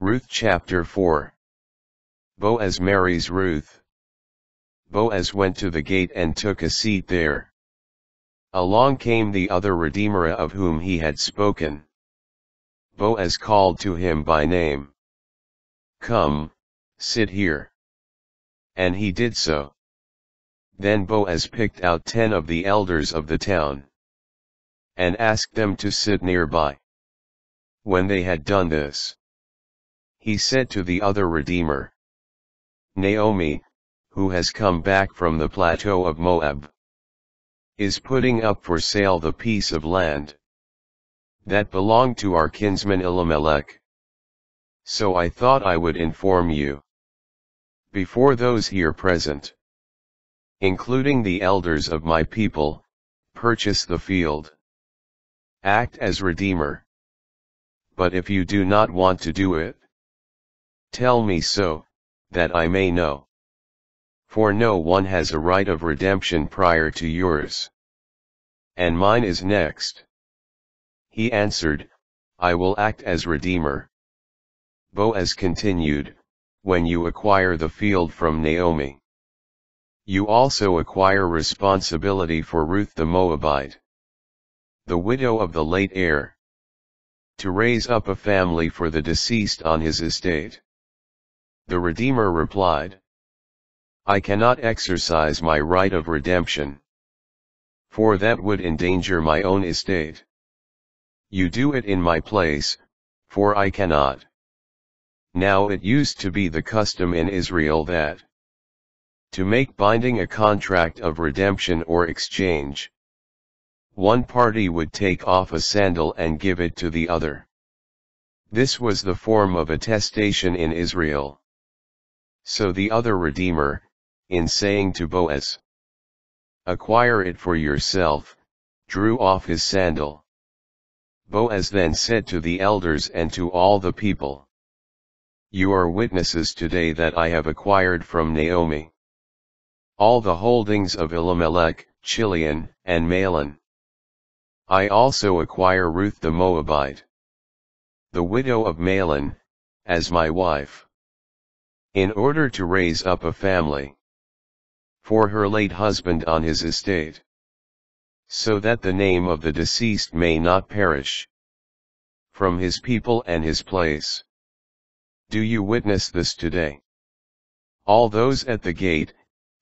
Ruth chapter 4. Boaz marries Ruth. Boaz went to the gate and took a seat there. Along came the other redeemer of whom he had spoken. Boaz called to him by name. "Come, sit here." And he did so. Then Boaz picked out 10 of the elders of the town, and asked them to sit nearby. When they had done this, he said to the other redeemer, "Naomi, who has come back from the plateau of Moab, is putting up for sale the piece of land that belonged to our kinsman Elimelech. So I thought I would inform you, before those here present, including the elders of my people, purchase the field. Act as redeemer. But if you do not want to do it, tell me so, that I may know. For no one has a right of redemption prior to yours, and mine is next." He answered, "I will act as redeemer." Boaz continued, "When you acquire the field from Naomi, you also acquire responsibility for Ruth the Moabite, the widow of the late heir, to raise up a family for the deceased on his estate." The redeemer replied, "I cannot exercise my right of redemption, for that would endanger my own estate. You do it in my place, for I cannot." Now it used to be the custom in Israel that, to make binding a contract of redemption or exchange, one party would take off a sandal and give it to the other. This was the form of attestation in Israel. So the other redeemer, in saying to Boaz, "Acquire it for yourself," drew off his sandal. Boaz then said to the elders and to all the people, "You are witnesses today that I have acquired from Naomi all the holdings of Elimelech, Chilion, and Mahlon. I also acquire Ruth the Moabite, the widow of Mahlon, as my wife, in order to raise up a family for her late husband on his estate, so that the name of the deceased may not perish from his people and his place. Do you witness this today?" All those at the gate,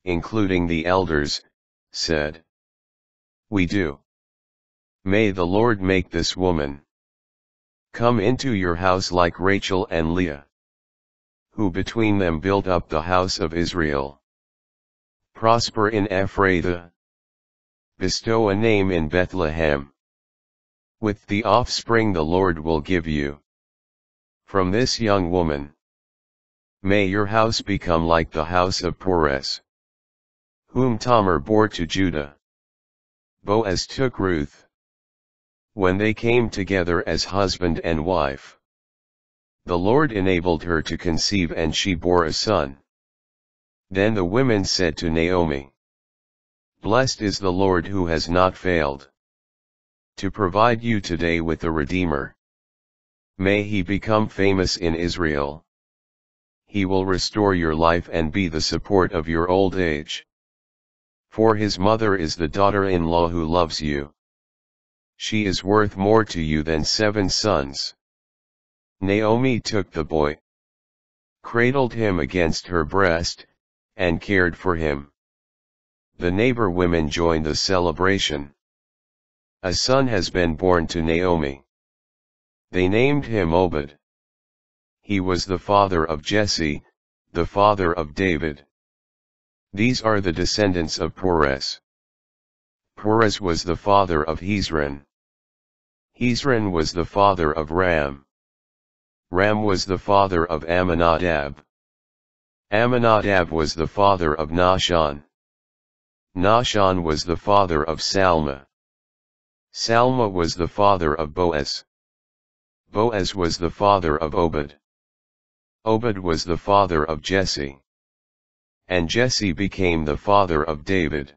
including the elders, said, "We do." "May the Lord make this woman come into your house like Rachel and Leah, who between them built up the house of Israel. Prosper in Ephrathah. Bestow a name in Bethlehem. With the offspring the Lord will give you from this young woman. May your house become like the house of Perez, whom Tamar bore to Judah." Boaz took Ruth. When they came together as husband and wife, the Lord enabled her to conceive and she bore a son. Then the women said to Naomi, "Blessed is the Lord who has not failed to provide you today with a redeemer. May he become famous in Israel. He will restore your life and be the support of your old age. For his mother is the daughter-in-law who loves you. She is worth more to you than 7 sons." Naomi took the boy, cradled him against her breast, and cared for him. The neighbor women joined the celebration. A son has been born to Naomi. They named him Obed. He was the father of Jesse, the father of David. These are the descendants of Perez. Perez was the father of Hezron. Hezron was the father of Ram. Ram was the father of Amminadab. Amminadab was the father of Nahshon. Nahshon was the father of Salma. Salma was the father of Boaz. Boaz was the father of Obed. Obed was the father of Jesse. And Jesse became the father of David.